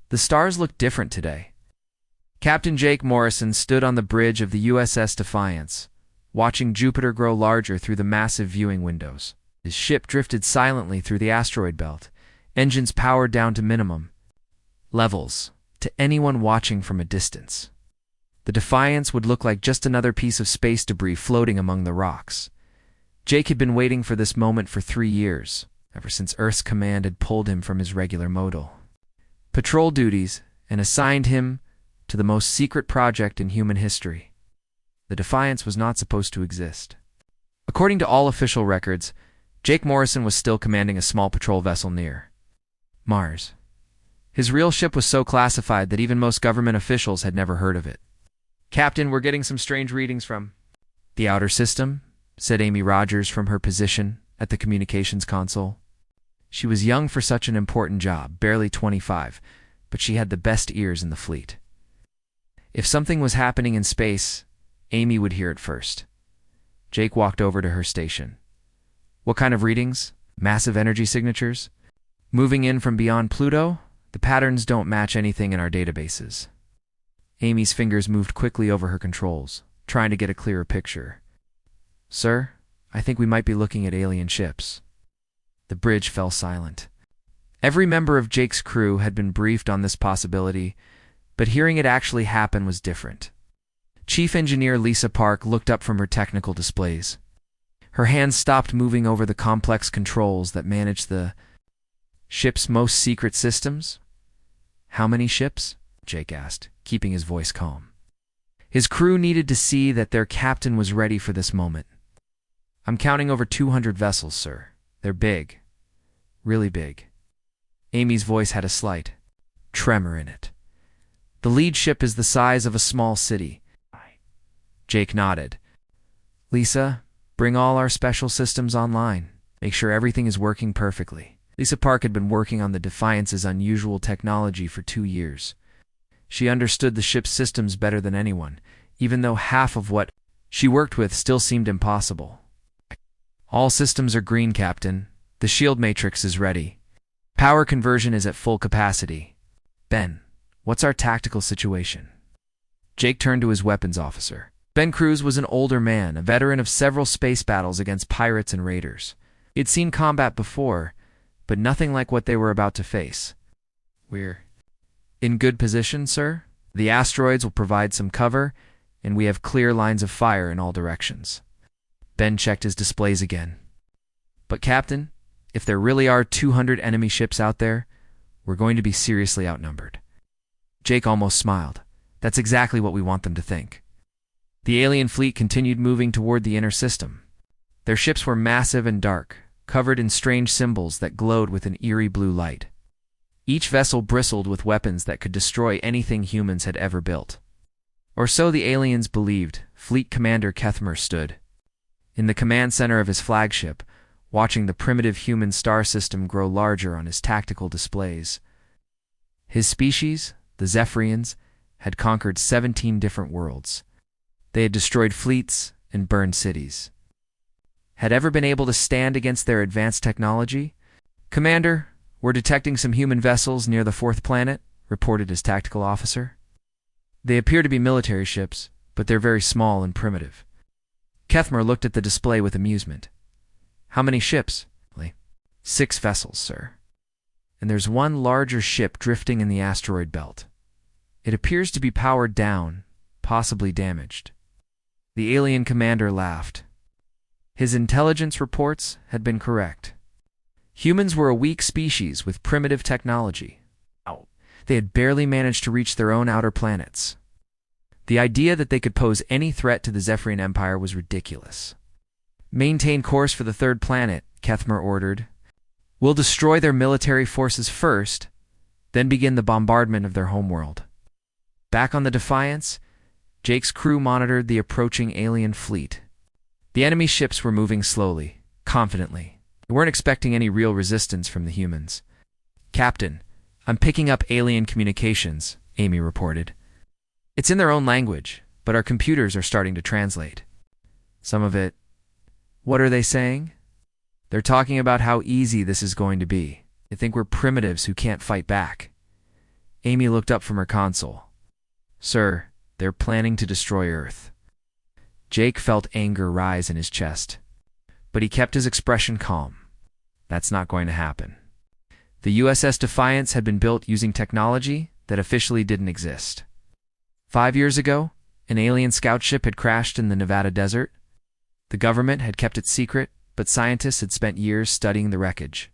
The stars looked different today. Captain Jake Morrison stood on the bridge of the USS Defiance, watching Jupiter grow larger through the massive viewing windows. His ship drifted silently through the asteroid belt, engines powered down to minimum levels, to anyone watching from a distance. The Defiance would look like just another piece of space debris floating among the rocks. Jake had been waiting for this moment for 3 years, ever since Earth's command had pulled him from his regular modal patrol duties and assigned him to the most secret project in human history. The Defiance was not supposed to exist. According to all official records, Jake Morrison was still commanding a small patrol vessel near Mars. His real ship was so classified that even most government officials had never heard of it. "Captain, we're getting some strange readings from the outer system," said Amy Rogers from her position at the communications console. She was young for such an important job, barely 25, but she had the best ears in the fleet. If something was happening in space, Amy would hear it first. Jake walked over to her station. "What kind of readings? Massive energy signatures? Moving in from beyond Pluto? The patterns don't match anything in our databases." Amy's fingers moved quickly over her controls, trying to get a clearer picture. "Sir, I think we might be looking at alien ships." The bridge fell silent. Every member of Jake's crew had been briefed on this possibility, but hearing it actually happen was different. Chief Engineer Lisa Park looked up from her technical displays. Her hands stopped moving over the complex controls that managed the ship's most secret systems. "How many ships?" Jake asked, keeping his voice calm. His crew needed to see that their captain was ready for this moment. "I'm counting over 200 vessels, sir. They're big. Really big." Amy's voice had a slight tremor in it. "The lead ship is the size of a small city." Jake nodded. "Lisa, bring all our special systems online. Make sure everything is working perfectly." Lisa Park had been working on the Defiance's unusual technology for 2 years. She understood the ship's systems better than anyone, even though half of what she worked with still seemed impossible. "All systems are green, Captain. The shield matrix is ready. Power conversion is at full capacity. Ben, what's our tactical situation?" Jake turned to his weapons officer. Ben Cruz was an older man, a veteran of several space battles against pirates and raiders. He'd seen combat before, but nothing like what they were about to face. "We're in good position, sir. The asteroids will provide some cover, and we have clear lines of fire in all directions." Ben checked his displays again. "But Captain, if there really are 200 enemy ships out there, we're going to be seriously outnumbered." Jake almost smiled. "That's exactly what we want them to think." The alien fleet continued moving toward the inner system. Their ships were massive and dark, covered in strange symbols that glowed with an eerie blue light. Each vessel bristled with weapons that could destroy anything humans had ever built. Or so the aliens believed. Fleet Commander Kethmer stood in the command center of his flagship, watching the primitive human star system grow larger on his tactical displays. His species, the Zephyrians, had conquered 17 different worlds. They had destroyed fleets and burned cities. Had ever been able to stand against their advanced technology? "Commander, we're detecting some human vessels near the 4th planet," reported his tactical officer. "They appear to be military ships, but they're very small and primitive." Kethmer looked at the display with amusement. "How many ships?" "6 vessels, sir. And there's one larger ship drifting in the asteroid belt. It appears to be powered down, possibly damaged." The alien commander laughed. His intelligence reports had been correct. Humans were a weak species with primitive technology. They had barely managed to reach their own outer planets. The idea that they could pose any threat to the Zephyrian Empire was ridiculous. "Maintain course for the 3rd planet," Kethmer ordered. "We'll destroy their military forces first, then begin the bombardment of their homeworld." Back on the Defiance, Jake's crew monitored the approaching alien fleet. The enemy ships were moving slowly, confidently. They weren't expecting any real resistance from the humans. "Captain, I'm picking up alien communications," Amy reported. "It's in their own language, but our computers are starting to translate. Some of it." "What are they saying?" "They're talking about how easy this is going to be. They think we're primitives who can't fight back." Amy looked up from her console. Sir, they're planning to destroy Earth. Jake felt anger rise in his chest, but he kept his expression calm. That's not going to happen. The USS Defiance had been built using technology that officially didn't exist. 5 years ago, an alien scout ship had crashed in the Nevada desert. The government had kept it secret, but scientists had spent years studying the wreckage.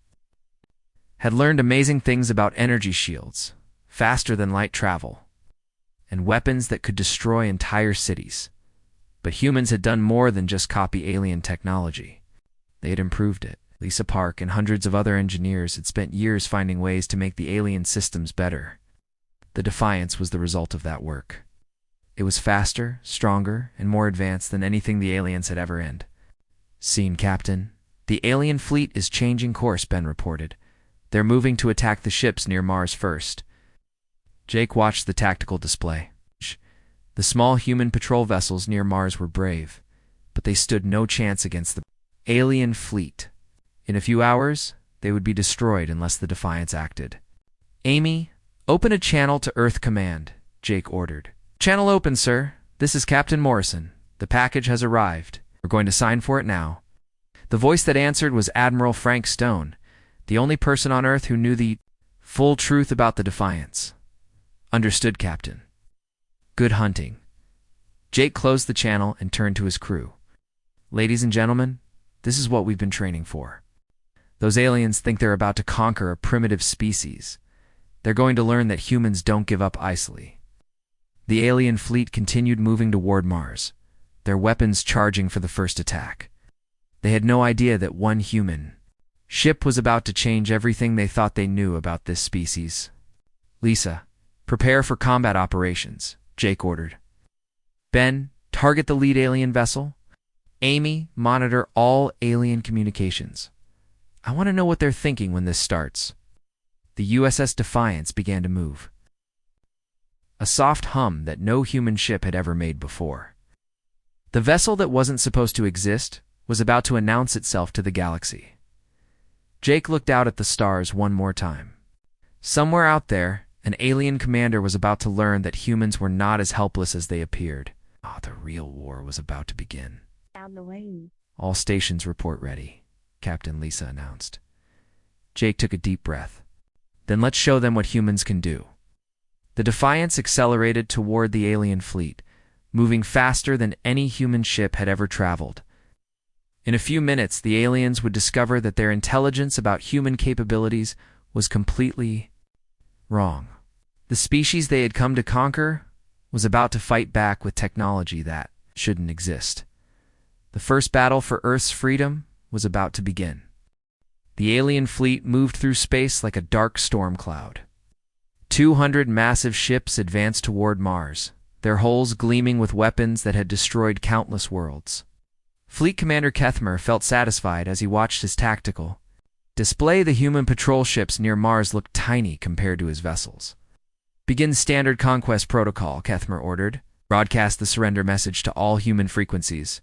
Had learned amazing things about energy shields, faster than light travel, and weapons that could destroy entire cities. But humans had done more than just copy alien technology. They had improved it. Lisa Park and hundreds of other engineers had spent years finding ways to make the alien systems better. The Defiance was the result of that work. It was faster, stronger, and more advanced than anything the aliens had ever seen. Captain. The alien fleet is changing course, Ben reported. They're moving to attack the ships near Mars first. Jake watched the tactical display. The small human patrol vessels near Mars were brave, but they stood no chance against the alien fleet. In a few hours, they would be destroyed unless the Defiance acted. Amy, open a channel to Earth Command, Jake ordered. Channel open, sir. This is Captain Morrison. The package has arrived. We're going to sign for it now. The voice that answered was Admiral Frank Stone, the only person on Earth who knew the full truth about the Defiance. Understood, Captain. Good hunting. Jake closed the channel and turned to his crew. Ladies and gentlemen, this is what we've been training for. Those aliens think they're about to conquer a primitive species. They're going to learn that humans don't give up easily. The alien fleet continued moving toward Mars, their weapons charging for the first attack. They had no idea that one human ship was about to change everything they thought they knew about this species. Lisa, prepare for combat operations, Jake ordered. Ben, target the lead alien vessel. Amy, monitor all alien communications. I want to know what they're thinking when this starts. The USS Defiance began to move. A soft hum that no human ship had ever made before. The vessel that wasn't supposed to exist was about to announce itself to the galaxy. Jake looked out at the stars one more time. Somewhere out there, an alien commander was about to learn that humans were not as helpless as they appeared. The real war was about to begin. Down the lane. All stations report ready, Captain Lisa announced. Jake took a deep breath. Then let's show them what humans can do. The Defiance accelerated toward the alien fleet, moving faster than any human ship had ever traveled. In a few minutes, the aliens would discover that their intelligence about human capabilities was completely wrong. The species they had come to conquer was about to fight back with technology that shouldn't exist. The first battle for Earth's freedom was about to begin. The alien fleet moved through space like a dark storm cloud. 200 massive ships advanced toward Mars, their hulls gleaming with weapons that had destroyed countless worlds. Fleet Commander Kethmer felt satisfied as he watched his tactical display. The human patrol ships near Mars looked tiny compared to his vessels. Begin standard conquest protocol, Kethmer ordered. Broadcast the surrender message to all human frequencies.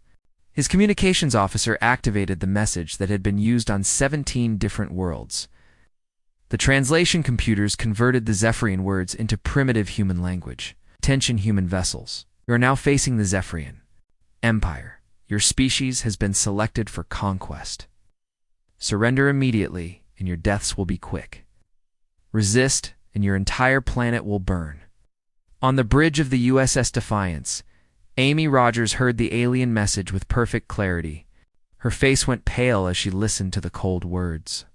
His communications officer activated the message that had been used on 17 different worlds. The translation computers converted the Zephyrian words into primitive human language. Attention, human vessels. You are now facing the Zephyrian Empire. Your species has been selected for conquest. Surrender immediately, and your deaths will be quick. Resist, and your entire planet will burn. On the bridge of the USS Defiance, Amy Rogers heard the alien message with perfect clarity. Her face went pale as she listened to the cold words.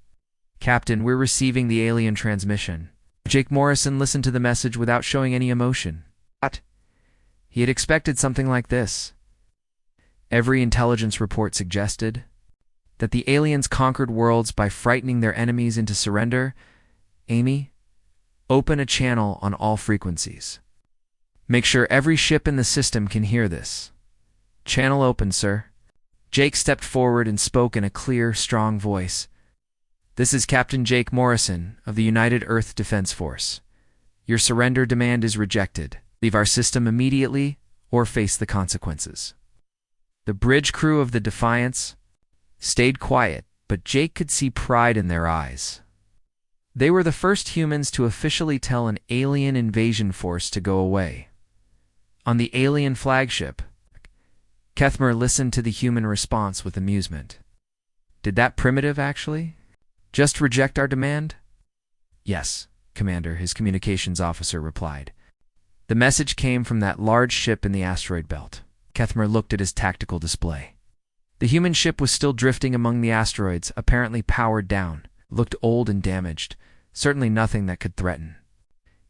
Captain, we're receiving the alien transmission. Jake Morrison listened to the message without showing any emotion. But he had expected something like this. Every intelligence report suggested that the aliens conquered worlds by frightening their enemies into surrender. Amy, open a channel on all frequencies. Make sure every ship in the system can hear this. Channel open, sir. Jake stepped forward and spoke in a clear, strong voice. This is Captain Jake Morrison of the United Earth Defense Force. Your surrender demand is rejected. Leave our system immediately or face the consequences. The bridge crew of the Defiance stayed quiet, but Jake could see pride in their eyes. They were the first humans to officially tell an alien invasion force to go away. On the alien flagship, Kethmer listened to the human response with amusement. Did that primitive actually just reject our demand? Yes, Commander, his communications officer replied. The message came from that large ship in the asteroid belt. Kethmer looked at his tactical display. The human ship was still drifting among the asteroids, apparently powered down, looked old and damaged, certainly nothing that could threaten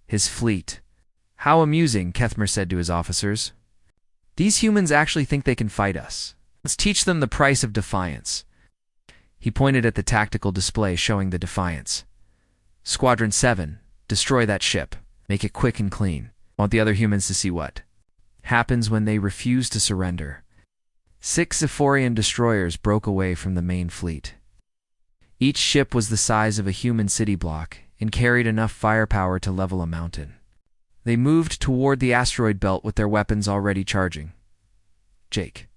his fleet. How amusing, Kethmer said to his officers. These humans actually think they can fight us. Let's teach them the price of defiance. He pointed at the tactical display showing the Defiance. Squadron 7, destroy that ship. Make it quick and clean. Want the other humans to see what happens when they refuse to surrender. 6 Zephorian destroyers broke away from the main fleet. Each ship was the size of a human city block and carried enough firepower to level a mountain. They moved toward the asteroid belt with their weapons already charging. Jake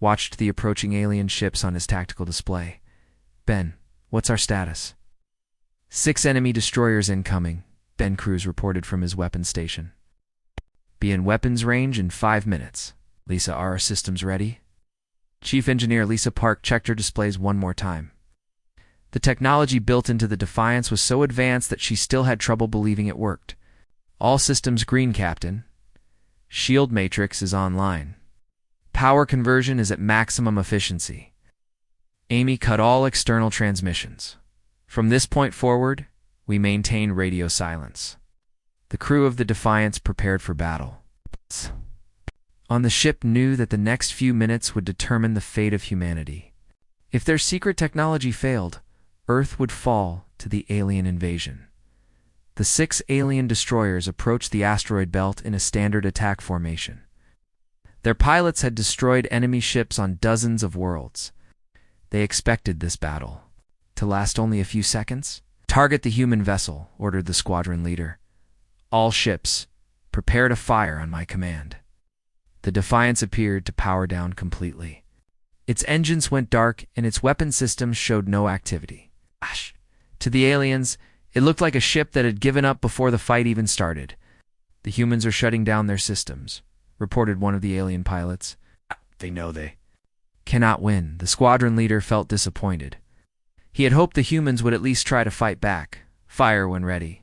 watched the approaching alien ships on his tactical display. Ben, what's our status? 6 enemy destroyers incoming, Ben Cruz reported from his weapons station. Be in weapons range in 5 minutes. Lisa, are our systems ready? Chief Engineer Lisa Park checked her displays one more time. The technology built into the Defiance was so advanced that she still had trouble believing it worked. All systems green, Captain. Shield matrix is online. Power conversion is at maximum efficiency. Amy cut all external transmissions. From this point forward, we maintain radio silence. The crew of the Defiance prepared for battle. On the ship knew that the next few minutes would determine the fate of humanity. If their secret technology failed, Earth would fall to the alien invasion. The 6 alien destroyers approached the asteroid belt in a standard attack formation. Their pilots had destroyed enemy ships on dozens of worlds. They expected this battle to last only a few seconds. Target the human vessel, ordered the squadron leader. All ships, prepare to fire on my command. The Defiance appeared to power down completely. Its engines went dark and its weapon systems showed no activity. To the aliens, it looked like a ship that had given up before the fight even started. The humans are shutting down their systems, reported one of the alien pilots. They know they cannot win. The squadron leader felt disappointed. He had hoped the humans would at least try to fight back. Fire when ready.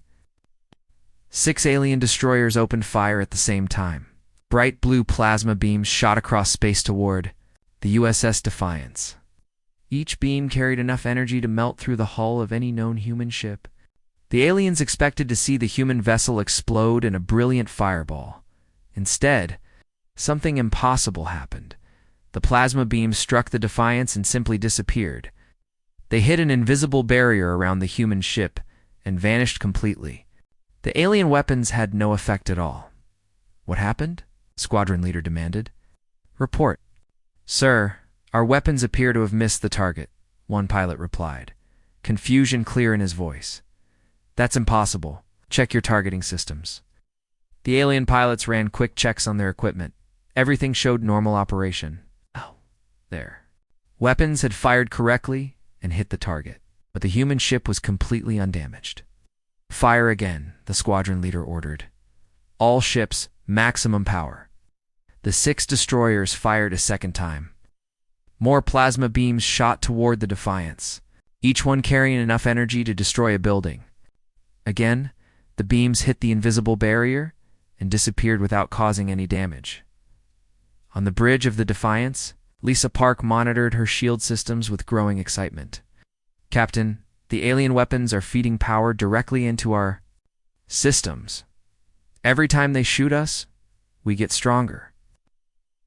6 alien destroyers opened fire at the same time. Bright blue plasma beams shot across space toward the USS Defiance. Each beam carried enough energy to melt through the hull of any known human ship. The aliens expected to see the human vessel explode in a brilliant fireball. Instead, something impossible happened. The plasma beams struck the Defiance and simply disappeared. They hit an invisible barrier around the human ship and vanished completely. The alien weapons had no effect at all. What happened? Squadron leader demanded. Report. Sir, our weapons appear to have missed the target, one pilot replied, confusion clear in his voice. That's impossible. Check your targeting systems. The alien pilots ran quick checks on their equipment. Everything showed normal operation. Oh, there. Weapons had fired correctly and hit the target, but the human ship was completely undamaged. Fire again, the squadron leader ordered. All ships, maximum power. The 6 destroyers fired a second time. More plasma beams shot toward the Defiance, each one carrying enough energy to destroy a building. Again, the beams hit the invisible barrier and disappeared without causing any damage. On the bridge of the Defiance, Lisa Park monitored her shield systems with growing excitement. Captain, the alien weapons are feeding power directly into our systems. Every time they shoot us, we get stronger.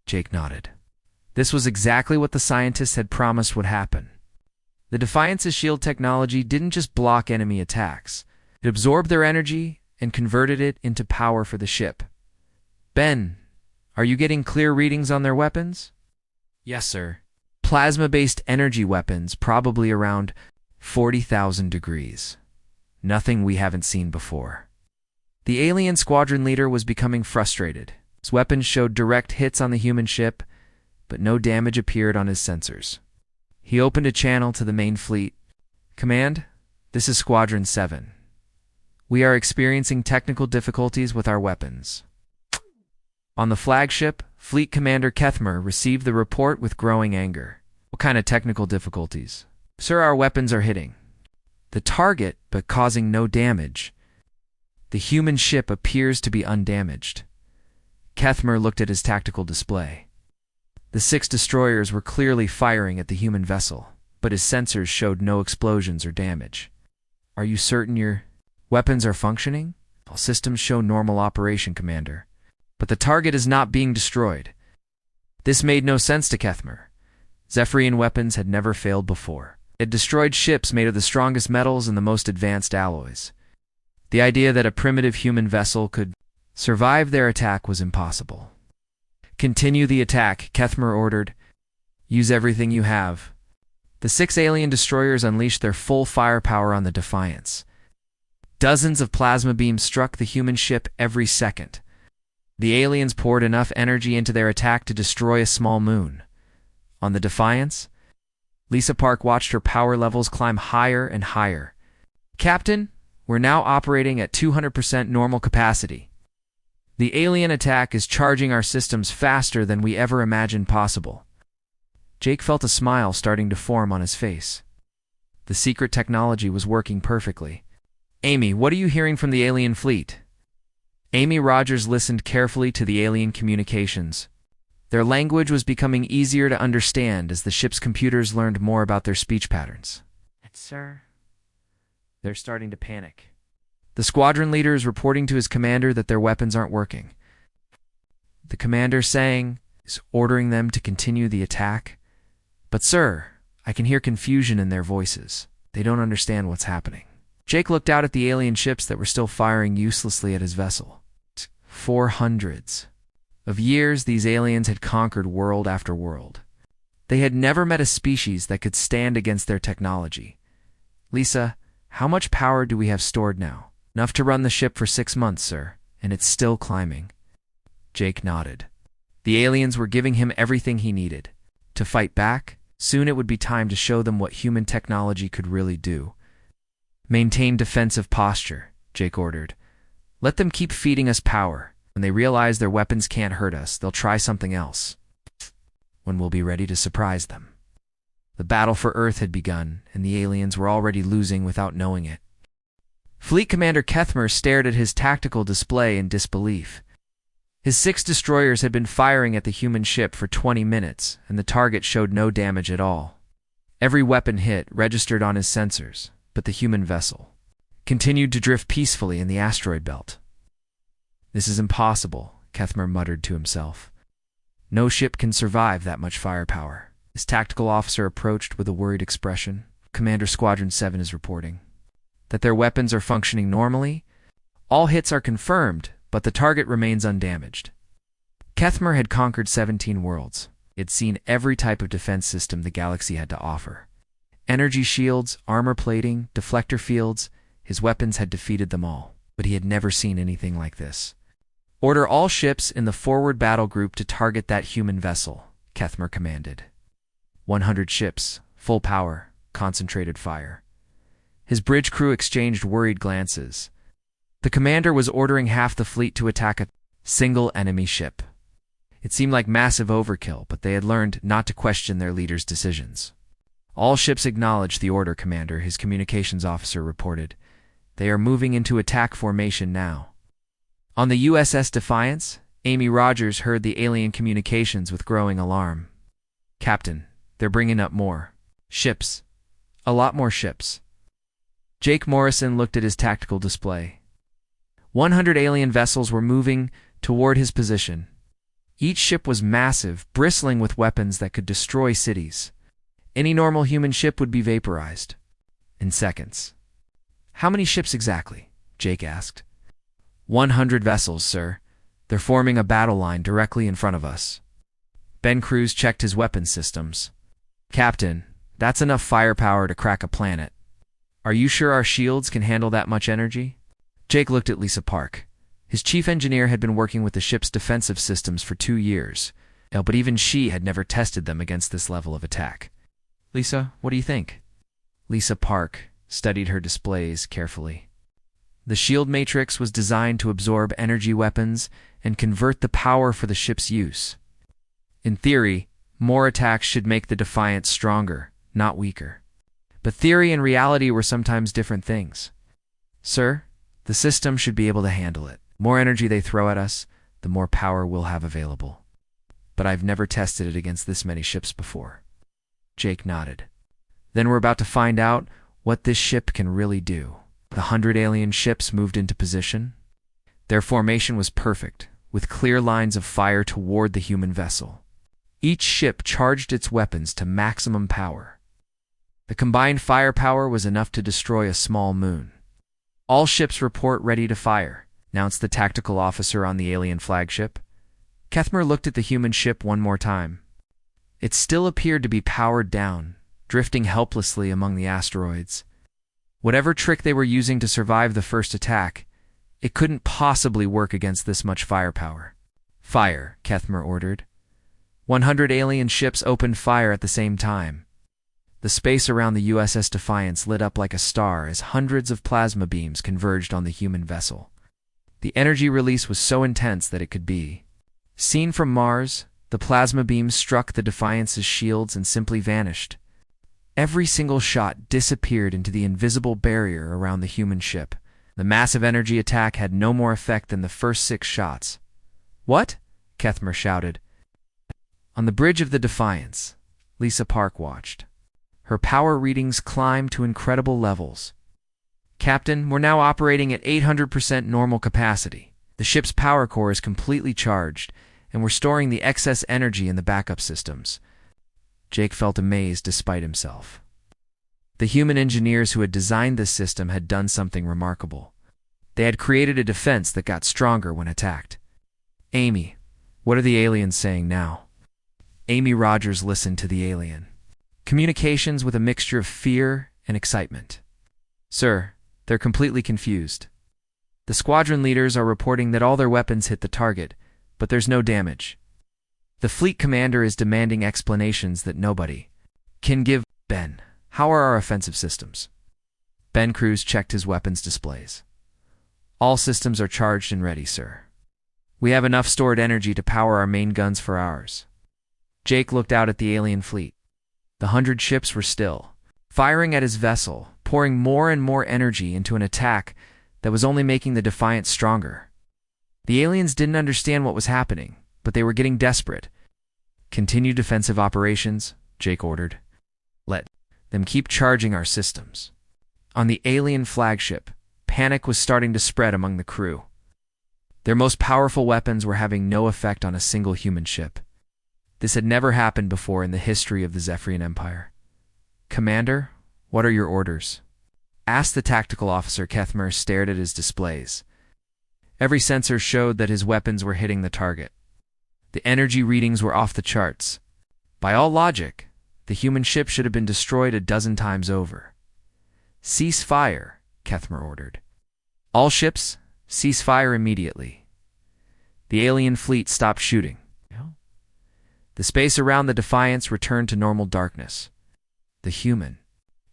Jake nodded. This was exactly what the scientists had promised would happen. The Defiance's shield technology didn't just block enemy attacks. It absorbed their energy and converted it into power for the ship. Ben, are you getting clear readings on their weapons? Yes, sir. Plasma-based energy weapons, probably around 40,000 degrees. Nothing we haven't seen before. The alien squadron leader was becoming frustrated. His weapons showed direct hits on the human ship, but no damage appeared on his sensors. He opened a channel to the main fleet. Command, This is Squadron 7. We are experiencing technical difficulties with our weapons. On the flagship, Fleet Commander Kethmer received the report with growing anger. What kind of technical difficulties? Sir, our weapons are hitting the target, but causing no damage. The human ship appears to be undamaged. Kethmer looked at his tactical display. The 6 destroyers were clearly firing at the human vessel, but his sensors showed no explosions or damage. Are you certain your weapons are functioning? All systems show normal operation, Commander. But the target is not being destroyed. This made no sense to Kethmer. Zephyrian weapons had never failed before. It destroyed ships made of the strongest metals and the most advanced alloys. The idea that a primitive human vessel could survive their attack was impossible. Continue the attack, Kethmer ordered. Use everything you have. The 6 alien destroyers unleashed their full firepower on the Defiance. Dozens of plasma beams struck the human ship every second. The aliens poured enough energy into their attack to destroy a small moon. On the Defiance, Lisa Park watched her power levels climb higher and higher. Captain, we're now operating at 200% normal capacity. The alien attack is charging our systems faster than we ever imagined possible. Jake felt a smile starting to form on his face. The secret technology was working perfectly. Amy, what are you hearing from the alien fleet? Amy Rogers listened carefully to the alien communications. Their language was becoming easier to understand as the ship's computers learned more about their speech patterns. Sir, they're starting to panic. The squadron leader is reporting to his commander that their weapons aren't working. The commander is ordering them to continue the attack. But sir, I can hear confusion in their voices. They don't understand what's happening. Jake looked out at the alien ships that were still firing uselessly at his vessel. For hundreds of years, these aliens had conquered world after world. They had never met a species that could stand against their technology. Lisa, how much power do we have stored now? Enough to run the ship for 6 months, sir, and it's still climbing. Jake nodded. The aliens were giving him everything he needed. To fight back, soon it would be time to show them what human technology could really do. Maintain defensive posture, Jake ordered. Let them keep feeding us power. When they realize their weapons can't hurt us, they'll try something else. When we'll be ready to surprise them. The battle for Earth had begun, and the aliens were already losing without knowing it. Fleet Commander Kethmer stared at his tactical display in disbelief. His 6 destroyers had been firing at the human ship for 20 minutes, and the target showed no damage at all. Every weapon hit registered on his sensors, but the human vessel continued to drift peacefully in the asteroid belt. This is impossible, Kethmer muttered to himself. No ship can survive that much firepower. His tactical officer approached with a worried expression. Commander Squadron 7 is reporting that their weapons are functioning normally. All hits are confirmed, but the target remains undamaged. Kethmer had conquered 17 worlds. He had seen every type of defense system the galaxy had to offer. Energy shields, armor plating, deflector fields, his weapons had defeated them all, but he had never seen anything like this. Order all ships in the forward battle group to target that human vessel, Kethmer commanded. 100 ships, full power, concentrated fire. His bridge crew exchanged worried glances. The commander was ordering half the fleet to attack a single enemy ship. It seemed like massive overkill, but they had learned not to question their leader's decisions. All ships acknowledged the order, Commander, his communications officer reported. They are moving into attack formation now. On the USS Defiance, Amy Rogers heard the alien communications with growing alarm. Captain, they're bringing up more ships. A lot more ships. Jake Morrison looked at his tactical display. 100 alien vessels were moving toward his position. Each ship was massive, bristling with weapons that could destroy cities. Any normal human ship would be vaporized in seconds. How many ships exactly? Jake asked. 100 vessels, sir. They're forming a battle line directly in front of us. Ben Cruz checked his weapon systems. Captain, that's enough firepower to crack a planet. Are you sure our shields can handle that much energy? Jake looked at Lisa Park. His chief engineer had been working with the ship's defensive systems for 2 years, but even she had never tested them against this level of attack. Lisa, what do you think? Lisa Park studied her displays carefully. The shield matrix was designed to absorb energy weapons and convert the power for the ship's use. In theory, more attacks should make the Defiant stronger, not weaker. But theory and reality were sometimes different things. Sir, the system should be able to handle it. The more energy they throw at us, the more power we'll have available. But I've never tested it against this many ships before. Jake nodded. Then we're about to find out what this ship can really do. The 100 alien ships moved into position. Their formation was perfect, with clear lines of fire toward the human vessel. Each ship charged its weapons to maximum power. The combined firepower was enough to destroy a small moon. All ships report ready to fire, announced the tactical officer on the alien flagship. Kethmer looked at the human ship one more time. It still appeared to be powered down, drifting helplessly among the asteroids. Whatever trick they were using to survive the first attack, it couldn't possibly work against this much firepower. Fire, Kethmer ordered. 100 alien ships opened fire at the same time. The space around the USS Defiance lit up like a star as hundreds of plasma beams converged on the human vessel. The energy release was so intense that it could be seen from Mars. The plasma beams struck the Defiance's shields and simply vanished. Every single shot disappeared into the invisible barrier around the human ship. The massive energy attack had no more effect than the first 6 shots. What? Kethmer shouted. On the bridge of the Defiance, Lisa Park watched. Her power readings climbed to incredible levels. Captain, we're now operating at 800% normal capacity. The ship's power core is completely charged, and we're storing the excess energy in the backup systems. Jake felt amazed despite himself. The human engineers who had designed this system had done something remarkable. They had created a defense that got stronger when attacked. Amy, what are the aliens saying now? Amy Rogers listened to the alien. Communications with a mixture of fear and excitement. Sir, they're completely confused. The squadron leaders are reporting that all their weapons hit the target, but there's no damage. The fleet commander is demanding explanations that nobody can give. Ben, how are our offensive systems? Ben Cruz checked his weapons displays. All systems are charged and ready, sir. We have enough stored energy to power our main guns for hours. Jake looked out at the alien fleet. The 100 ships were still, firing at his vessel, pouring more and more energy into an attack that was only making the Defiant stronger. The aliens didn't understand what was happening, but they were getting desperate. Continue defensive operations, Jake ordered. Let them keep charging our systems. On the alien flagship, panic was starting to spread among the crew. Their most powerful weapons were having no effect on a single human ship. This had never happened before in the history of the Zephyrian Empire. Commander, what are your orders? Asked the tactical officer. Kethmer stared at his displays. Every sensor showed that his weapons were hitting the target. The energy readings were off the charts. By all logic, the human ship should have been destroyed a dozen times over. Cease fire, Kethmer ordered. All ships, cease fire immediately. The alien fleet stopped shooting. The space around the Defiance returned to normal darkness. The human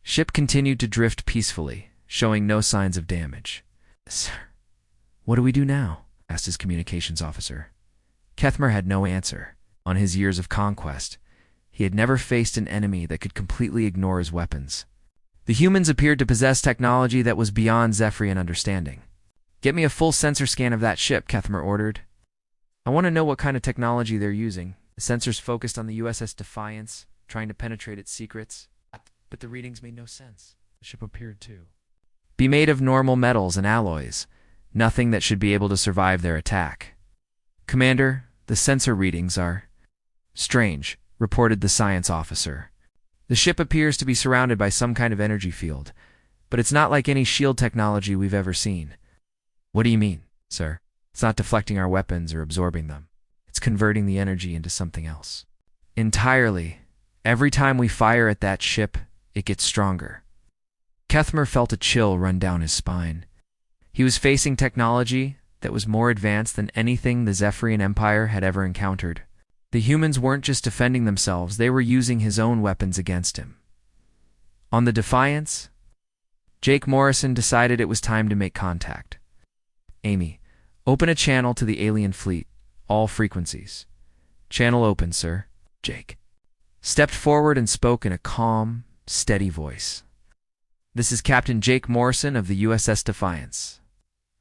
ship continued to drift peacefully, showing no signs of damage. Sir, what do we do now? Asked his communications officer. Kethmer had no answer. On his years of conquest, he had never faced an enemy that could completely ignore his weapons. The humans appeared to possess technology that was beyond Zephyrian understanding. Get me a full sensor scan of that ship, Kethmer ordered. I want to know what kind of technology they're using. The sensors focused on the USS Defiance, trying to penetrate its secrets. But the readings made no sense. The ship appeared to be made of normal metals and alloys, nothing that should be able to survive their attack. Commander, the sensor readings are strange, reported the science officer. The ship appears to be surrounded by some kind of energy field, but it's not like any shield technology we've ever seen. What do you mean, sir? It's not deflecting our weapons or absorbing them. It's converting the energy into something else. Entirely. Every time we fire at that ship, it gets stronger. Kethmer felt a chill run down his spine. He was facing technology that was more advanced than anything the Zephyrian Empire had ever encountered. The humans weren't just defending themselves, they were using his own weapons against him. On the Defiance, Jake Morrison decided it was time to make contact. Amy, open a channel to the alien fleet, all frequencies. Channel open, sir. Jake stepped forward and spoke in a calm, steady voice. This is Captain Jake Morrison of the USS Defiance.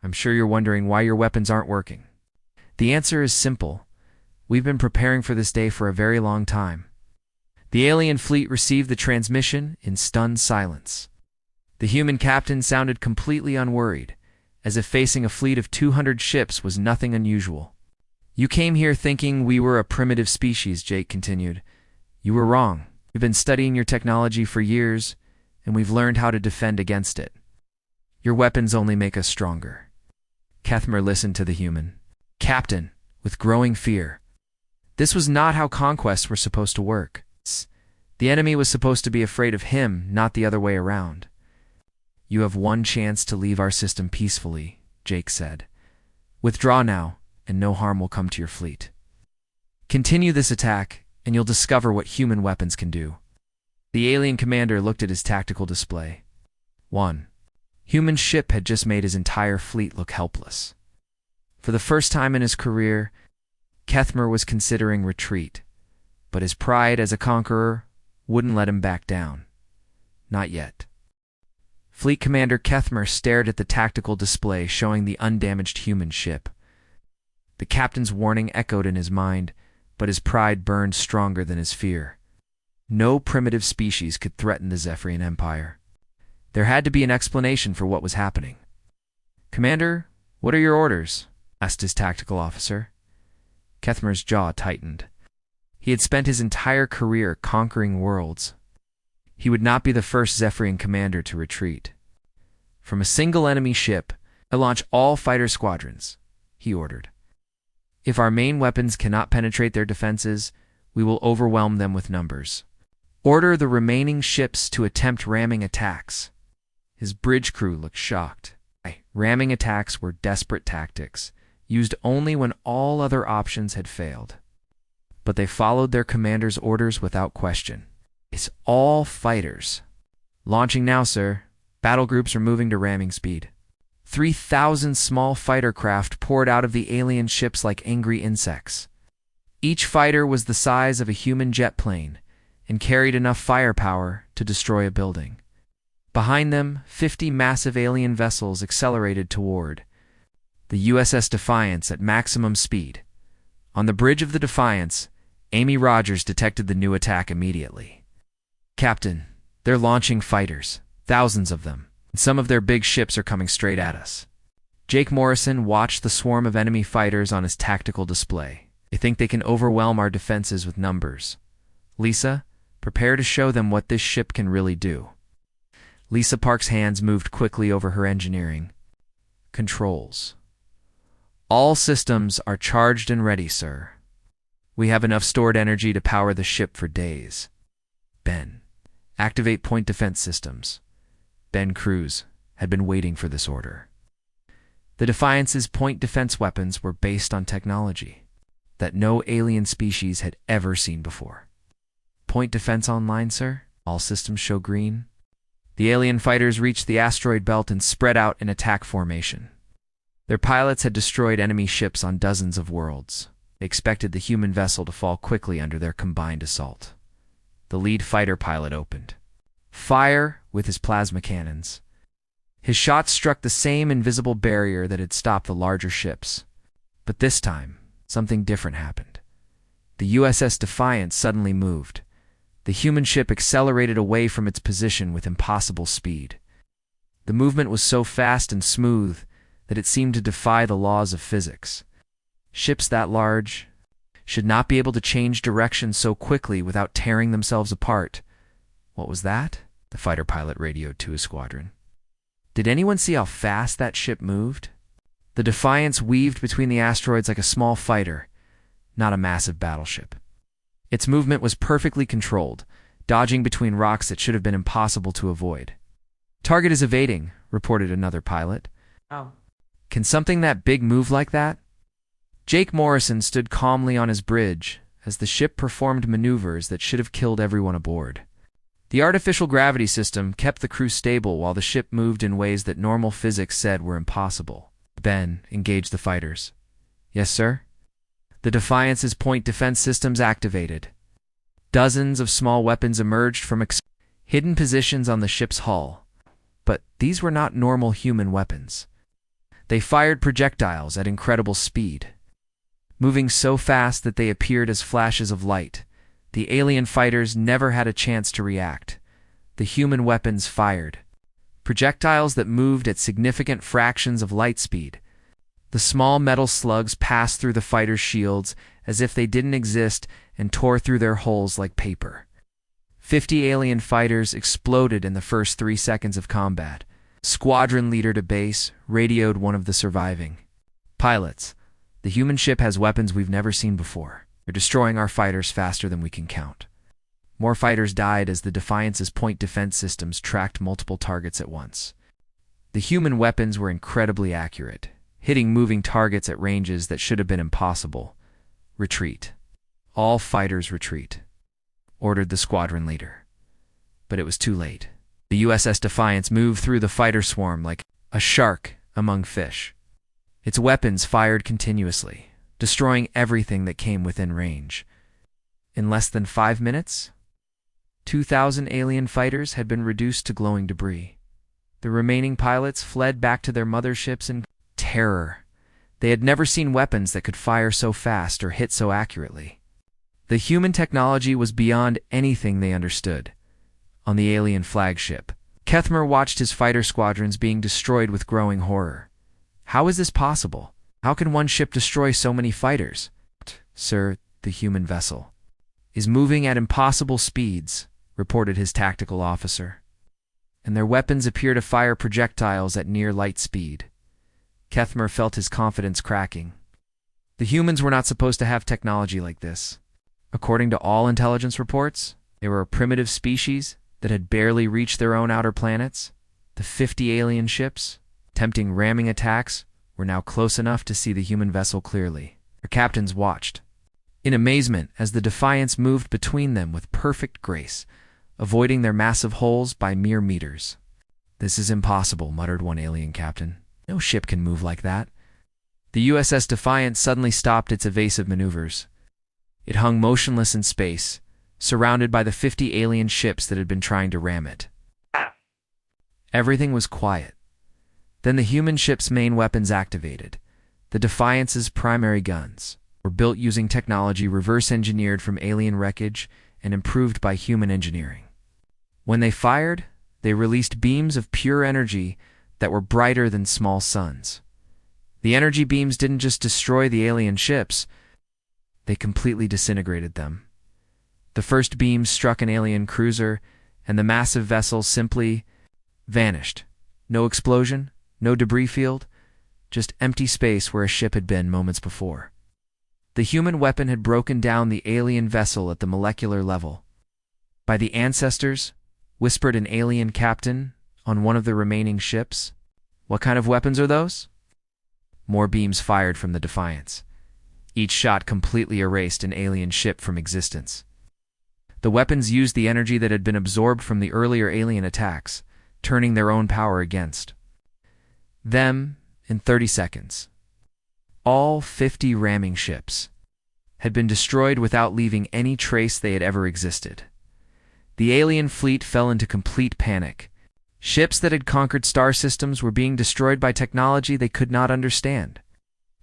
I'm sure you're wondering why your weapons aren't working. The answer is simple. We've been preparing for this day for a very long time. The alien fleet received the transmission in stunned silence. The human captain sounded completely unworried, as if facing a fleet of 200 ships was nothing unusual. You came here thinking we were a primitive species, Jake continued. You were wrong. We've been studying your technology for years, and we've learned how to defend against it. Your weapons only make us stronger. Kethmer listened to the human captain with growing fear. This was not how conquests were supposed to work. The enemy was supposed to be afraid of him, not the other way around. You have one chance to leave our system peacefully, Jake said. Withdraw now, and no harm will come to your fleet. Continue this attack, and you'll discover what human weapons can do. The alien commander looked at his tactical display. 1. Human ship had just made his entire fleet look helpless. For the first time in his career, Kethmer was considering retreat, but his pride as a conqueror wouldn't let him back down. Not yet. Fleet Commander Kethmer stared at the tactical display showing the undamaged human ship. The captain's warning echoed in his mind, but his pride burned stronger than his fear. No primitive species could threaten the Zephyrian Empire. There had to be an explanation for what was happening. Commander, what are your orders? Asked his tactical officer. Kethmer's jaw tightened. He had spent his entire career conquering worlds. He would not be the first Zephyrian commander to retreat. From a single enemy ship, launch all fighter squadrons, he ordered. If our main weapons cannot penetrate their defenses, we will overwhelm them with numbers. Order the remaining ships to attempt ramming attacks. His bridge crew looked shocked. Ramming attacks were desperate tactics, used only when all other options had failed. But they followed their commander's orders without question. It's all fighters. Launching now, sir. Battle groups are moving to ramming speed. 3,000 small fighter craft poured out of the alien ships like angry insects. Each fighter was the size of a human jet plane and carried enough firepower to destroy a building. Behind them, 50 massive alien vessels accelerated toward the USS Defiance at maximum speed. On the bridge of the Defiance, Amy Rogers detected the new attack immediately. Captain, they're launching fighters, thousands of them, and some of their big ships are coming straight at us. Jake Morrison watched the swarm of enemy fighters on his tactical display. They think they can overwhelm our defenses with numbers. Lisa, prepare to show them what this ship can really do. Lisa Park's hands moved quickly over her engineering. Controls. All systems are charged and ready, sir. We have enough stored energy to power the ship for days. Ben, activate point defense systems. Ben Cruz had been waiting for this order. The Defiance's point defense weapons were based on technology that no alien species had ever seen before. Point defense online, sir? All systems show green. The alien fighters reached the asteroid belt and spread out in attack formation. Their pilots had destroyed enemy ships on dozens of worlds. They expected the human vessel to fall quickly under their combined assault. The lead fighter pilot opened fire with his plasma cannons. His shots struck the same invisible barrier that had stopped the larger ships. But this time, something different happened. The USS Defiance suddenly moved. The human ship accelerated away from its position with impossible speed. The movement was so fast and smooth that it seemed to defy the laws of physics. Ships that large should not be able to change direction so quickly without tearing themselves apart. What was that? The fighter pilot radioed to his squadron. Did anyone see how fast that ship moved? The Defiance weaved between the asteroids like a small fighter, not a massive battleship. Its movement was perfectly controlled, dodging between rocks that should have been impossible to avoid. Target is evading, reported another pilot. Oh. Can something that big move like that? Jake Morrison stood calmly on his bridge as the ship performed maneuvers that should have killed everyone aboard. The artificial gravity system kept the crew stable while the ship moved in ways that normal physics said were impossible. Ben, engage the fighters. Yes, sir? The Defiance's point defense systems activated. Dozens of small weapons emerged from hidden positions on the ship's hull. But these were not normal human weapons. They fired projectiles at incredible speed, moving so fast that they appeared as flashes of light. The alien fighters never had a chance to react. The human weapons fired projectiles that moved at significant fractions of light speed. The small metal slugs passed through the fighters' shields as if they didn't exist and tore through their hulls like paper. 50 alien fighters exploded in the first 3 seconds of combat. Squadron leader to base radioed one of the surviving pilots. The human ship has weapons we've never seen before. They're destroying our fighters faster than we can count. More fighters died as the Defiance's point defense systems tracked multiple targets at once. The human weapons were incredibly accurate, hitting moving targets at ranges that should have been impossible. Retreat. All fighters retreat, ordered the squadron leader. But it was too late. The USS Defiance moved through the fighter swarm like a shark among fish. Its weapons fired continuously, destroying everything that came within range. In less than 5 minutes, 2,000 alien fighters had been reduced to glowing debris. The remaining pilots fled back to their motherships in terror. They had never seen weapons that could fire so fast or hit so accurately. The human technology was beyond anything they understood. On the alien flagship, Kethmer watched his fighter squadrons being destroyed with growing horror. How is this possible? How can one ship destroy so many fighters? Sir, the human vessel is moving at impossible speeds, reported his tactical officer, and their weapons appear to fire projectiles at near light speed. Kethmer felt his confidence cracking. The humans were not supposed to have technology like this. According to all intelligence reports, they were a primitive species that had barely reached their own outer planets. The 50 alien ships, attempting ramming attacks, were now close enough to see the human vessel clearly. Their captains watched in amazement as the Defiance moved between them with perfect grace, avoiding their massive hulls by mere meters. This is impossible, muttered one alien captain. No ship can move like that. The USS Defiance suddenly stopped its evasive maneuvers. It hung motionless in space, surrounded by the 50 alien ships that had been trying to ram it. Everything was quiet. Then the human ship's main weapons activated. The Defiance's primary guns were built using technology reverse-engineered from alien wreckage and improved by human engineering. When they fired, they released beams of pure energy that were brighter than small suns. The energy beams didn't just destroy the alien ships, they completely disintegrated them. The first beam struck an alien cruiser, and the massive vessel simply vanished. No explosion, no debris field, just empty space where a ship had been moments before. The human weapon had broken down the alien vessel at the molecular level. By the ancestors, whispered an alien captain on one of the remaining ships. What kind of weapons are those? More beams fired from the Defiance. Each shot completely erased an alien ship from existence. The weapons used the energy that had been absorbed from the earlier alien attacks, turning their own power against them in 30 seconds. All 50 ramming ships had been destroyed without leaving any trace they had ever existed. The alien fleet fell into complete panic. Ships that had conquered star systems were being destroyed by technology they could not understand.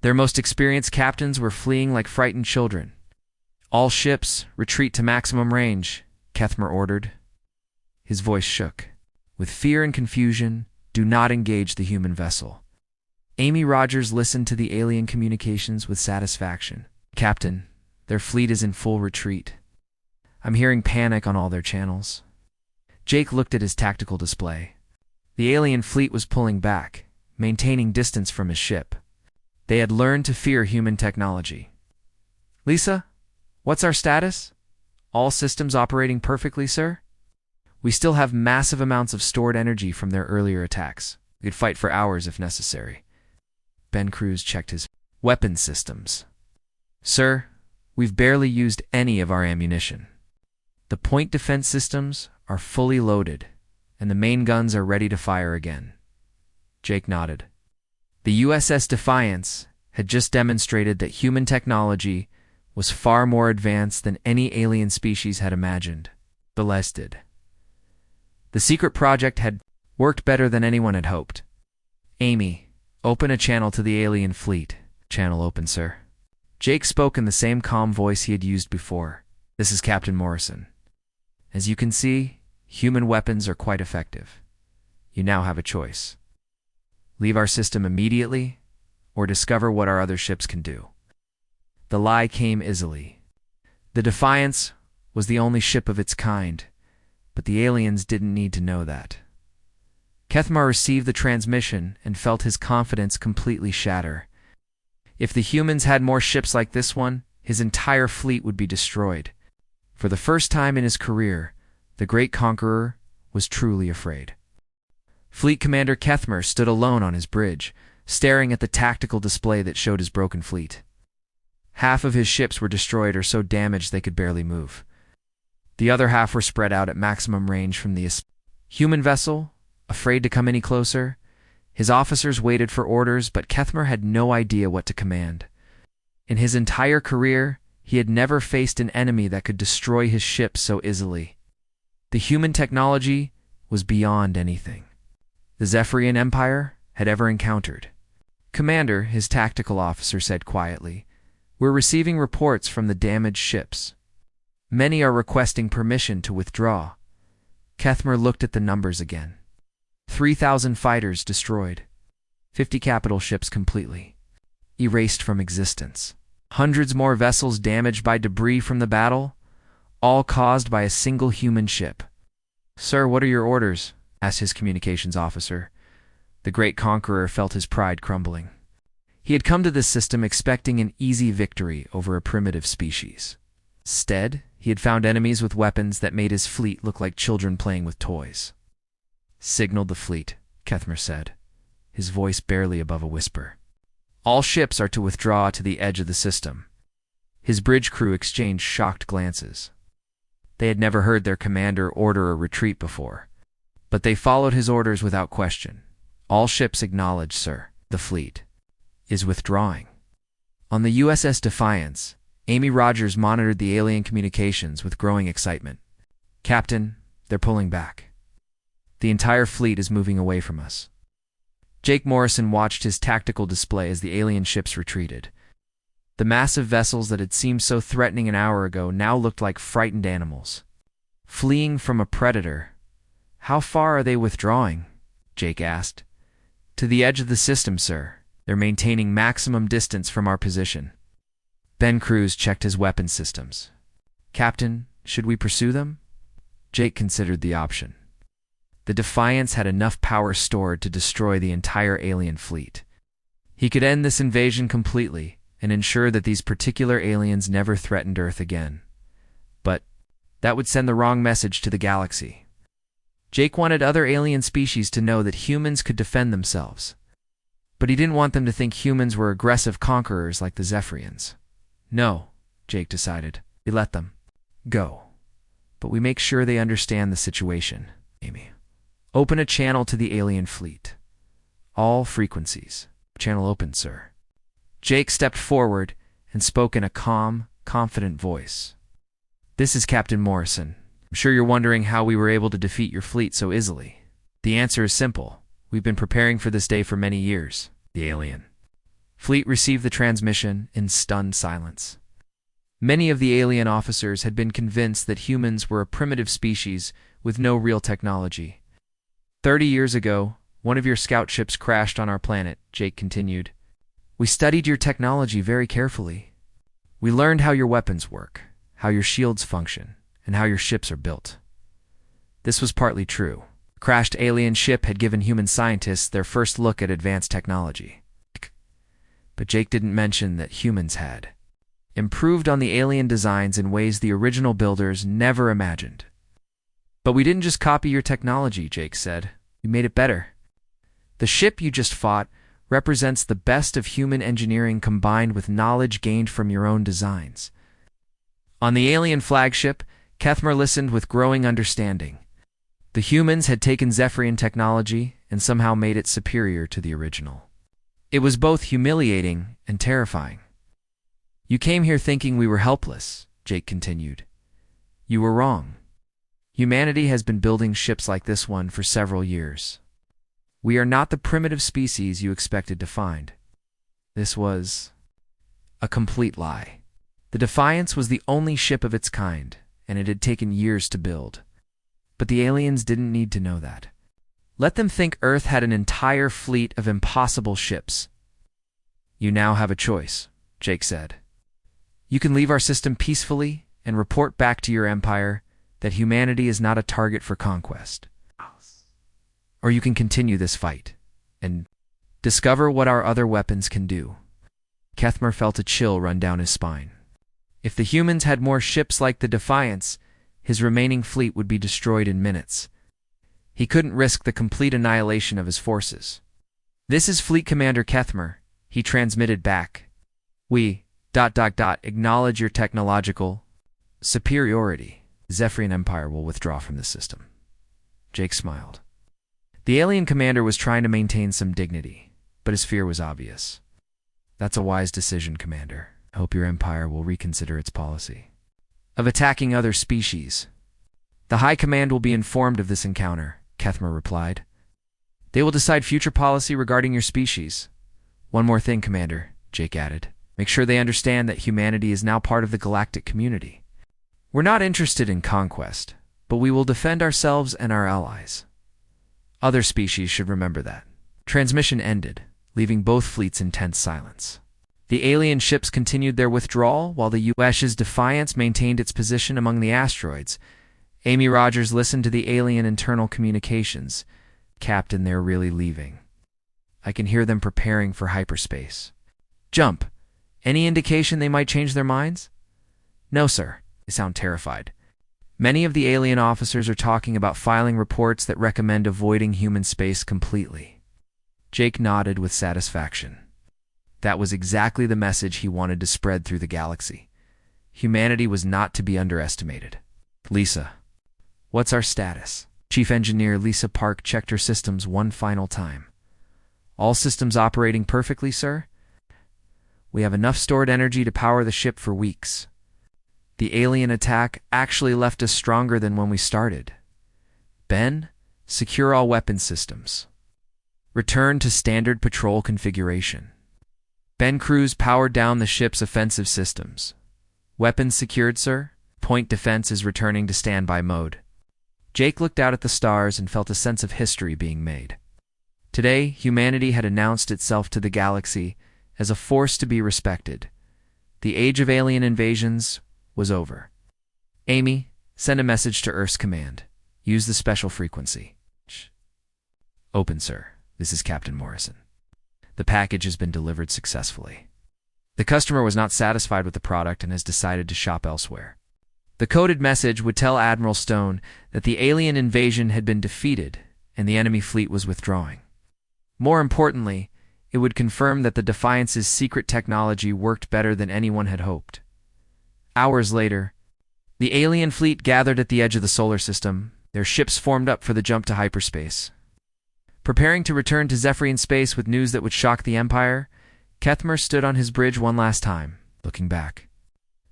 Their most experienced captains were fleeing like frightened children. All ships, retreat to maximum range, Kethmer ordered. His voice shook. With fear and confusion, do not engage the human vessel. Amy Rogers listened to the alien communications with satisfaction. Captain, their fleet is in full retreat. I'm hearing panic on all their channels. Jake looked at his tactical display. The alien fleet was pulling back, maintaining distance from his ship. They had learned to fear human technology. Lisa, what's our status? All systems operating perfectly, sir? We still have massive amounts of stored energy from their earlier attacks. We could fight for hours if necessary. Ben Cruz checked his weapon systems. Sir, we've barely used any of our ammunition. The point defense systems are fully loaded, and the main guns are ready to fire again. Jake nodded. The USS Defiance had just demonstrated that human technology was far more advanced than any alien species had imagined. Did. The secret project had worked better than anyone had hoped. Amy, open a channel to the alien fleet. Channel open, sir. Jake spoke in the same calm voice he had used before. This is Captain Morrison. As you can see, human weapons are quite effective. You now have a choice. Leave our system immediately, or discover what our other ships can do. The lie came easily. The Defiance was the only ship of its kind, but the aliens didn't need to know that. Kethmar received the transmission and felt his confidence completely shatter. If the humans had more ships like this one, his entire fleet would be destroyed. For the first time in his career, the great conqueror was truly afraid. Fleet Commander Kethmar stood alone on his bridge, staring at the tactical display that showed his broken fleet. Half of his ships were destroyed or so damaged they could barely move. The other half were spread out at maximum range from the human vessel, afraid to come any closer. His officers waited for orders, but Kethmar had no idea what to command. In his entire career, he had never faced an enemy that could destroy his ship so easily. The human technology was beyond anything the Zephyrian Empire had ever encountered. Commander, his tactical officer said quietly, we're receiving reports from the damaged ships. Many are requesting permission to withdraw. Kethmar looked at the numbers again. 3,000 fighters destroyed. 50 capital ships completely erased from existence. Hundreds more vessels damaged by debris from the battle, all caused by a single human ship. Sir, what are your orders? Asked his communications officer. The great conqueror felt his pride crumbling. He had come to this system expecting an easy victory over a primitive species. Instead, he had found enemies with weapons that made his fleet look like children playing with toys. Signaled the fleet, Kethmar said, his voice barely above a whisper. All ships are to withdraw to the edge of the system. His bridge crew exchanged shocked glances. They had never heard their commander order a retreat before, but they followed his orders without question. All ships acknowledged, sir. The fleet is withdrawing. On the USS Defiance, Amy Rogers monitored the alien communications with growing excitement. Captain, they're pulling back. The entire fleet is moving away from us. Jake Morrison watched his tactical display as the alien ships retreated. The massive vessels that had seemed so threatening an hour ago now looked like frightened animals, fleeing from a predator. How far are they withdrawing? Jake asked. To the edge of the system, sir. They're maintaining maximum distance from our position. Ben Cruz checked his weapon systems. Captain, should we pursue them? Jake considered the option. The Defiance had enough power stored to destroy the entire alien fleet. He could end this invasion completely and ensure that these particular aliens never threatened Earth again. But that would send the wrong message to the galaxy. Jake wanted other alien species to know that humans could defend themselves. But he didn't want them to think humans were aggressive conquerors like the Zephyrians. No, Jake decided. We let them go. But we make sure they understand the situation. Amy, open a channel to the alien fleet. All frequencies. Channel open, sir. Jake stepped forward and spoke in a calm, confident voice. This is Captain Morrison. I'm sure you're wondering how we were able to defeat your fleet so easily. The answer is simple. We've been preparing for this day for many years. The alien fleet received the transmission in stunned silence. Many of the alien officers had been convinced that humans were a primitive species with no real technology. 30 years ago, one of your scout ships crashed on our planet, Jake continued. We studied your technology very carefully. We learned how your weapons work, how your shields function, and how your ships are built. This was partly true. The crashed alien ship had given human scientists their first look at advanced technology. But Jake didn't mention that humans had improved on the alien designs in ways the original builders never imagined. But we didn't just copy your technology, Jake said. We made it better. The ship you just fought represents the best of human engineering combined with knowledge gained from your own designs. On the alien flagship, Kethmar listened with growing understanding. The humans had taken Zephyrian technology and somehow made it superior to the original. It was both humiliating and terrifying. "You came here thinking we were helpless," Jake continued. "You were wrong. Humanity has been building ships like this one for several years. We are not the primitive species you expected to find." This was a complete lie. The Defiance was the only ship of its kind, and it had taken years to build. But the aliens didn't need to know that. Let them think Earth had an entire fleet of impossible ships. "You now have a choice," Jake said. "You can leave our system peacefully and report back to your empire that humanity is not a target for conquest. Or you can continue this fight and discover what our other weapons can do." Kethmer felt a chill run down his spine. If the humans had more ships like the Defiance, his remaining fleet would be destroyed in minutes. He couldn't risk the complete annihilation of his forces. "This is Fleet Commander Kethmer," he transmitted back. "We acknowledge your technological superiority. The Zephyrian Empire will withdraw from the system." Jake smiled. The alien commander was trying to maintain some dignity, but his fear was obvious. "That's a wise decision, Commander. I hope your empire will reconsider its policy of attacking other species." "The High Command will be informed of this encounter," Kethmer replied. "They will decide future policy regarding your species." "One more thing, Commander," Jake added. "Make sure they understand that humanity is now part of the galactic community. We're not interested in conquest, but we will defend ourselves and our allies. Other species should remember that." Transmission ended, leaving both fleets in tense silence. The alien ships continued their withdrawal while the US's Defiance maintained its position among the asteroids. Amy Rogers listened to the alien internal communications. "Captain, they're really leaving. I can hear them preparing for hyperspace. Jump. Any indication they might change their minds?" "No, sir." They sound terrified. "Many of the alien officers are talking about filing reports that recommend avoiding human space completely." Jake nodded with satisfaction. That was exactly the message he wanted to spread through the galaxy. Humanity was not to be underestimated. "Lisa, what's our status?" Chief Engineer Lisa Park checked her systems one final time. "All systems operating perfectly, sir. We have enough stored energy to power the ship for weeks. The alien attack actually left us stronger than when we started. Ben, secure all weapon systems. Return to standard patrol configuration." Ben Cruz powered down the ship's offensive systems. "Weapons secured, sir. Point defense is returning to standby mode." Jake looked out at the stars and felt a sense of history being made. Today, humanity had announced itself to the galaxy as a force to be respected. The age of alien invasions was over. "Amy, send a message to Earth's command. Use the special frequency." "Open, sir. This is Captain Morrison. The package has been delivered successfully. The customer was not satisfied with the product and has decided to shop elsewhere." The coded message would tell Admiral Stone that the alien invasion had been defeated and the enemy fleet was withdrawing. More importantly, it would confirm that the Defiance's secret technology worked better than anyone had hoped. Hours later, the alien fleet gathered at the edge of the solar system, their ships formed up for the jump to hyperspace. Preparing to return to Zephyrian space with news that would shock the Empire, Kethmer stood on his bridge one last time, looking back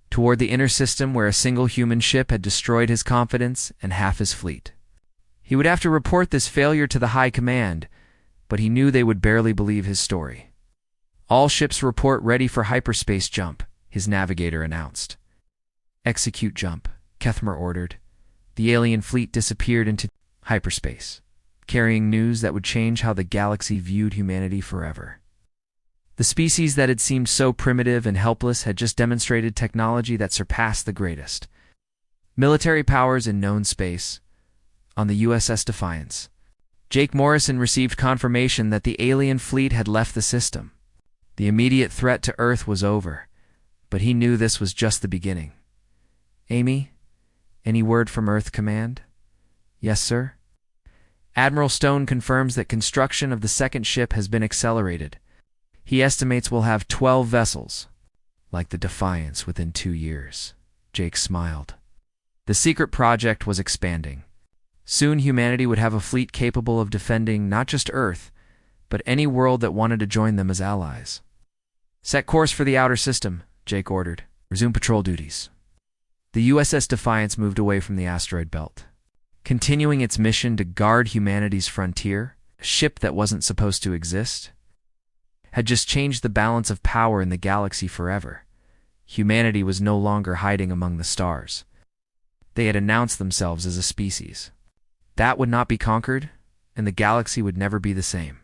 toward the inner system where a single human ship had destroyed his confidence and half his fleet. He would have to report this failure to the High Command, but he knew they would barely believe his story. "All ships report ready for hyperspace jump," his navigator announced. "Execute jump," Kethmer ordered. The alien fleet disappeared into hyperspace, carrying news that would change how the galaxy viewed humanity forever. The species that had seemed so primitive and helpless had just demonstrated technology that surpassed the greatest. Military powers in known space. On the USS Defiance, Jake Morrison received confirmation that the alien fleet had left the system. The immediate threat to Earth was over, but he knew this was just the beginning. "Amy, any word from Earth Command?" "Yes, sir." "Admiral Stone confirms that construction of the second ship has been accelerated. He estimates we'll have 12 vessels, like the Defiance, within 2 years." Jake smiled. The secret project was expanding. Soon humanity would have a fleet capable of defending not just Earth, but any world that wanted to join them as allies. "Set course for the outer system," Jake ordered. "Resume patrol duties." The USS Defiance moved away from the asteroid belt, continuing its mission to guard humanity's frontier. A ship that wasn't supposed to exist had just changed the balance of power in the galaxy forever. Humanity was no longer hiding among the stars. They had announced themselves as a species that would not be conquered, and the galaxy would never be the same.